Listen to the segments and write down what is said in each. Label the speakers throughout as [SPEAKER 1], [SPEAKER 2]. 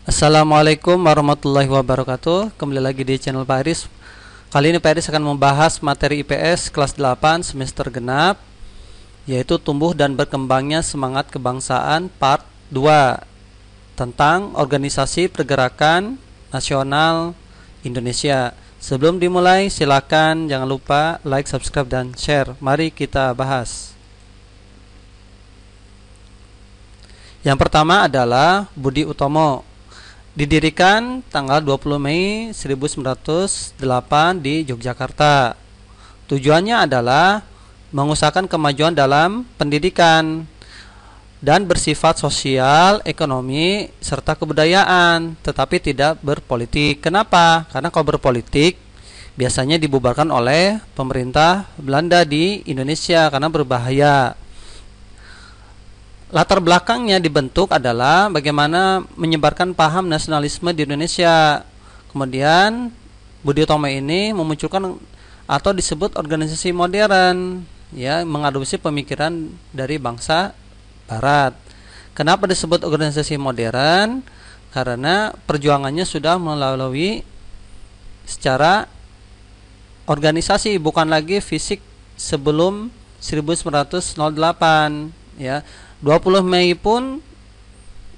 [SPEAKER 1] Assalamualaikum warahmatullahi wabarakatuh. Kembali lagi di channel Pak Aris. Kali ini Pak Aris akan membahas materi IPS kelas 8 semester genap, yaitu tumbuh dan berkembangnya semangat kebangsaan part 2 tentang organisasi pergerakan nasional Indonesia. Sebelum dimulai, silakan jangan lupa like, subscribe, dan share. Mari kita bahas. Yang pertama adalah Budi Utomo. Didirikan tanggal 20 Mei 1908 di Yogyakarta. Tujuannya adalah mengusahakan kemajuan dalam pendidikan dan bersifat sosial, ekonomi, serta kebudayaan, tetapi tidak berpolitik. Kenapa? Karena kalau berpolitik biasanya dibubarkan oleh pemerintah Belanda di Indonesia karena berbahaya. Latar belakangnya dibentuk adalah bagaimana menyebarkan paham nasionalisme di Indonesia. Kemudian Budi Utomo ini memunculkan atau disebut organisasi modern, ya, mengadopsi pemikiran dari bangsa Barat. Kenapa disebut organisasi modern? Karena perjuangannya sudah melalui secara organisasi, bukan lagi fisik sebelum 1908, ya. 20 Mei pun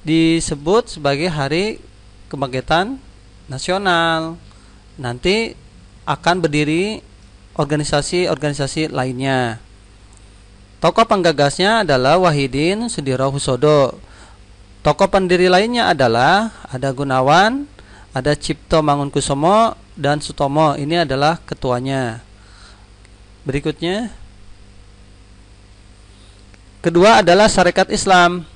[SPEAKER 1] disebut sebagai hari kebangkitan nasional. Nanti akan berdiri organisasi-organisasi lainnya. Tokoh penggagasnya adalah Wahidin Sudirohusodo. Tokoh pendiri lainnya adalah ada Gunawan, ada Cipto Mangunkusumo, dan Sutomo. Ini adalah ketuanya. Berikutnya, kedua adalah Sarekat Islam.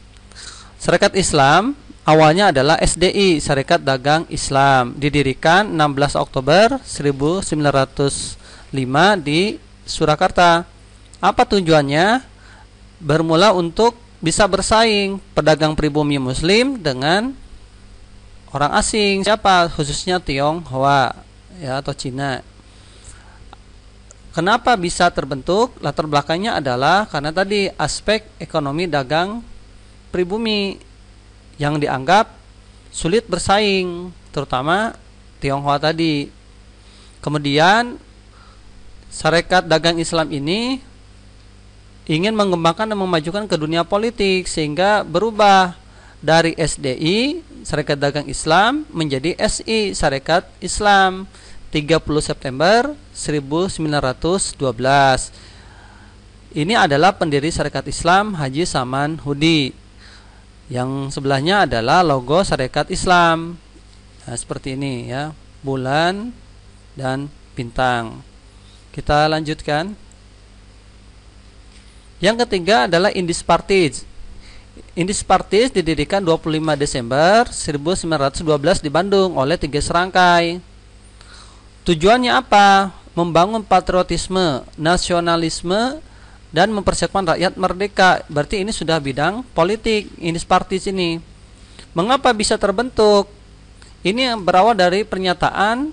[SPEAKER 1] Sarekat Islam awalnya adalah SDI, Sarekat Dagang Islam, didirikan 16 Oktober 1905 di Surakarta. Apa tujuannya? Bermula untuk bisa bersaing pedagang pribumi muslim dengan orang asing. Siapa? Khususnya Tionghoa, ya, atau Cina. Kenapa bisa terbentuk? Latar belakangnya adalah karena tadi aspek ekonomi dagang pribumi yang dianggap sulit bersaing, terutama Tionghoa tadi. Kemudian Sarekat Dagang Islam ini ingin mengembangkan dan memajukan ke dunia politik, sehingga berubah dari SDI, Sarekat Dagang Islam, menjadi SI, Sarekat Islam. 30 September 1912. Ini adalah pendiri Sarekat Islam Haji Saman Hudi. Yang sebelahnya adalah logo Sarekat Islam. Nah, seperti ini, ya, bulan dan bintang. Kita lanjutkan. Yang ketiga adalah Indis Parties. Indis Parties didirikan 25 Desember 1912 di Bandung oleh 3 serangkai. Tujuannya apa? Membangun patriotisme, nasionalisme, dan mempersiapkan rakyat merdeka. Berarti ini sudah bidang politik, Indis Parties ini. Mengapa bisa terbentuk? Ini berawal dari pernyataan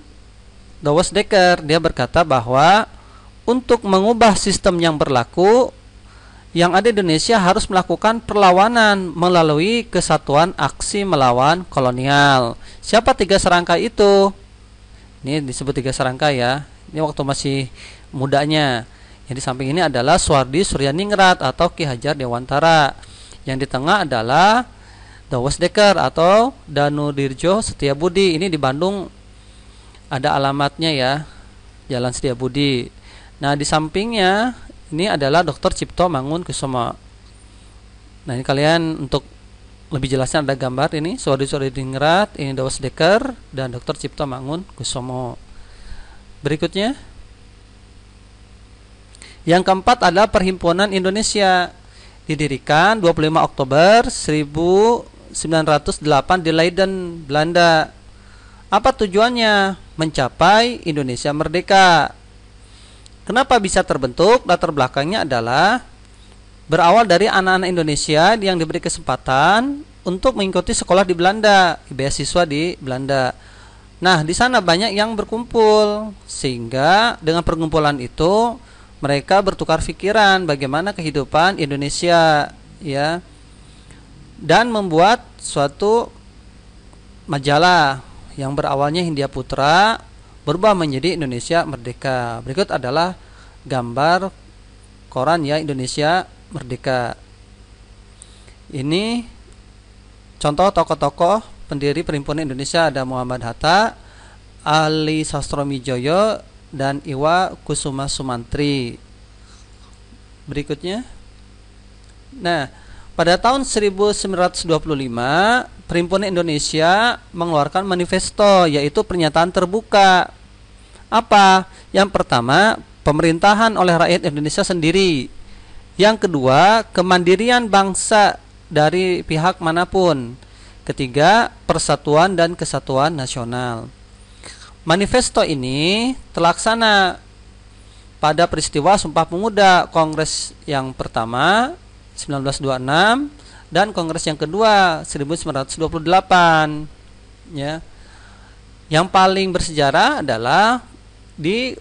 [SPEAKER 1] Douwe Dekker. Dia berkata bahwa untuk mengubah sistem yang berlaku, yang ada di Indonesia harus melakukan perlawanan melalui kesatuan aksi melawan kolonial. Siapa 3 serangkai itu? Ini disebut 3 serangkai, ya. Ini waktu masih mudanya. Yang di samping ini adalah Suwardi Suryaningrat atau Ki Hajar Dewantara. Yang di tengah adalah Douwe Dekker atau Danudirjo Setiabudi. Ini di Bandung ada alamatnya, ya, Jalan Setiabudi. Nah, di sampingnya ini adalah Dr. Cipto Mangunkusumo. Nah, ini kalian untuk lebih jelasnya ada gambar ini, Suwardi Suryaningrat, ini Douwe Dekker, dan Dr. Cipto Mangunkusumo. Berikutnya, yang keempat adalah Perhimpunan Indonesia, didirikan 25 Oktober 1908 di Leiden, Belanda. Apa tujuannya? Mencapai Indonesia merdeka. Kenapa bisa terbentuk? Latar belakangnya adalah berawal dari anak-anak Indonesia yang diberi kesempatan untuk mengikuti sekolah di Belanda, beasiswa di Belanda. Nah, di sana banyak yang berkumpul, sehingga dengan perkumpulan itu mereka bertukar pikiran bagaimana kehidupan Indonesia, ya, dan membuat suatu majalah yang berawalnya Hindia Putra berubah menjadi Indonesia Merdeka. Berikut adalah gambar koran ya, Indonesia Merdeka. Ini contoh tokoh-tokoh pendiri Perhimpunan Indonesia, ada Muhammad Hatta, Ali Sastromijoyo, dan Iwa Kusuma Sumantri. Berikutnya. Nah, pada tahun 1925 Perhimpunan Indonesia mengeluarkan manifesto, yaitu pernyataan terbuka. Apa? Yang pertama, pemerintahan oleh rakyat Indonesia sendiri. Yang kedua, kemandirian bangsa dari pihak manapun. Ketiga, persatuan dan kesatuan nasional. Manifesto ini terlaksana pada peristiwa Sumpah Pemuda Kongres yang pertama 1926 dan Kongres yang kedua 1928 ya. Yang paling bersejarah adalah di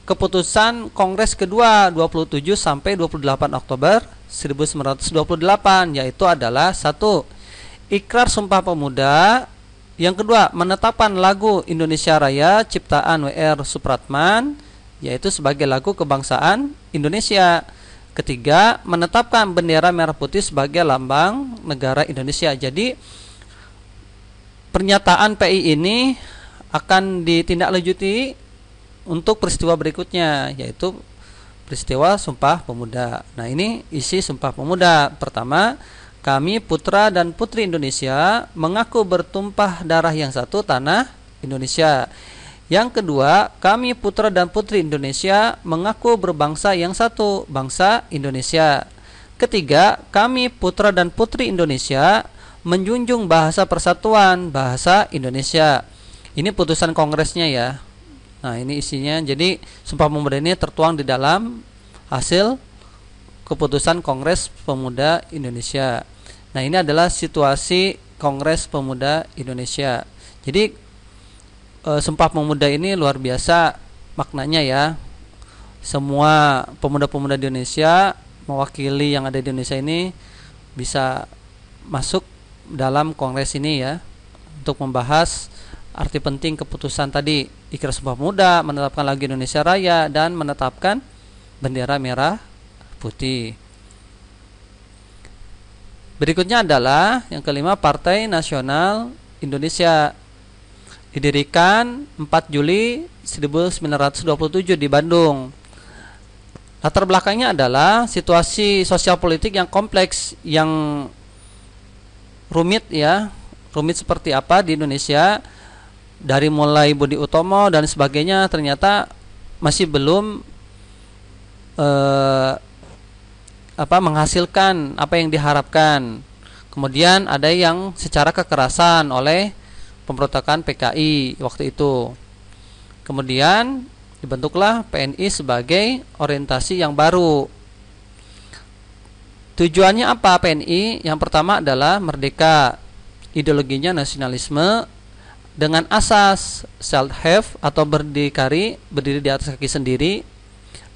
[SPEAKER 1] keputusan Kongres kedua 27 sampai 28 Oktober 1928, yaitu adalah 1. Ikrar Sumpah Pemuda. Yang kedua, menetapkan lagu Indonesia Raya ciptaan W.R. Supratman, yaitu sebagai lagu kebangsaan Indonesia. Ketiga, menetapkan bendera merah putih sebagai lambang negara Indonesia. Jadi pernyataan PI ini akan ditindaklanjuti untuk peristiwa berikutnya, yaitu peristiwa Sumpah Pemuda. Nah, ini isi Sumpah Pemuda. Pertama, kami putra dan putri Indonesia mengaku bertumpah darah yang satu, tanah Indonesia. Yang kedua, kami putra dan putri Indonesia mengaku berbangsa yang satu, bangsa Indonesia. Ketiga, kami putra dan putri Indonesia menjunjung bahasa persatuan, bahasa Indonesia. Ini putusan kongresnya ya. Nah, ini isinya. Jadi Sumpah Pemuda ini tertuang di dalam hasil keputusan Kongres Pemuda Indonesia. Nah, ini adalah situasi Kongres Pemuda Indonesia. Jadi Sumpah Pemuda ini luar biasa maknanya ya. Semua pemuda-pemuda di Indonesia mewakili yang ada di Indonesia ini bisa masuk dalam kongres ini ya, untuk membahas arti penting keputusan tadi, Ikrar Sumpah Pemuda, menetapkan lagu Indonesia Raya, dan menetapkan bendera merah putih. Berikutnya adalah yang kelima, Partai Nasional Indonesia. Didirikan 4 Juli 1927 di Bandung. Latar belakangnya adalah situasi sosial politik yang kompleks, yang rumit ya. Rumit seperti apa di Indonesia, dari mulai Budi Utomo dan sebagainya, ternyata masih belum menghasilkan apa yang diharapkan. Kemudian ada yang secara kekerasan oleh pemberontakan PKI waktu itu. Kemudian dibentuklah PNI sebagai orientasi yang baru. Tujuannya apa PNI? Yang pertama adalah merdeka. Ideologinya nasionalisme dengan asas self-help atau berdikari, berdiri di atas kaki sendiri,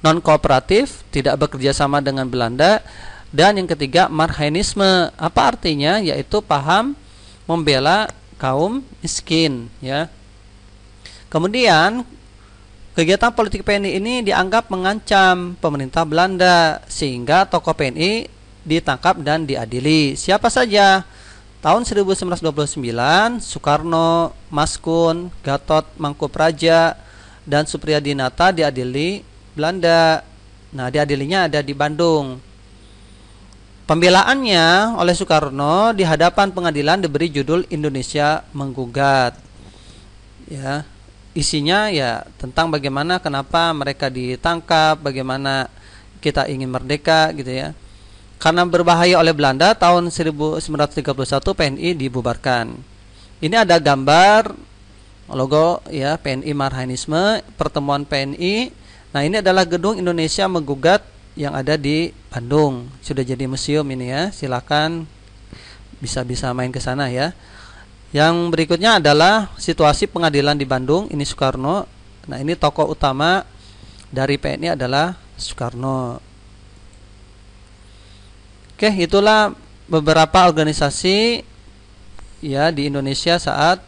[SPEAKER 1] non kooperatif, tidak bekerja sama dengan Belanda, dan yang ketiga marxisme. Apa artinya? Yaitu paham membela kaum miskin ya. Kemudian kegiatan politik PNI ini dianggap mengancam pemerintah Belanda, sehingga tokoh PNI ditangkap dan diadili. Siapa saja? Tahun 1929 Soekarno, Maskun, Gatot Mangkupraja, dan Supriyadinata diadili Belanda. Nah, diadilinya ada di Bandung. Pembelaannya oleh Soekarno di hadapan pengadilan diberi judul Indonesia Menggugat. Ya, isinya ya tentang bagaimana kenapa mereka ditangkap, bagaimana kita ingin merdeka gitu ya. Karena berbahaya oleh Belanda, tahun 1931 PNI dibubarkan. Ini ada gambar logo ya, PNI Marxisme, pertemuan PNI. Nah, ini adalah gedung Indonesia Menggugat yang ada di Bandung. Sudah jadi museum ini ya. Silakan bisa main ke sana ya. Yang berikutnya adalah situasi pengadilan di Bandung. Ini Soekarno. Nah, ini tokoh utama dari PNI adalah Soekarno. Oke, itulah beberapa organisasi ya di Indonesia saat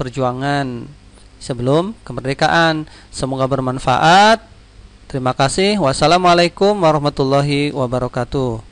[SPEAKER 1] perjuangan sebelum kemerdekaan. Semoga bermanfaat. Terima kasih. Wassalamualaikum warahmatullahi wabarakatuh.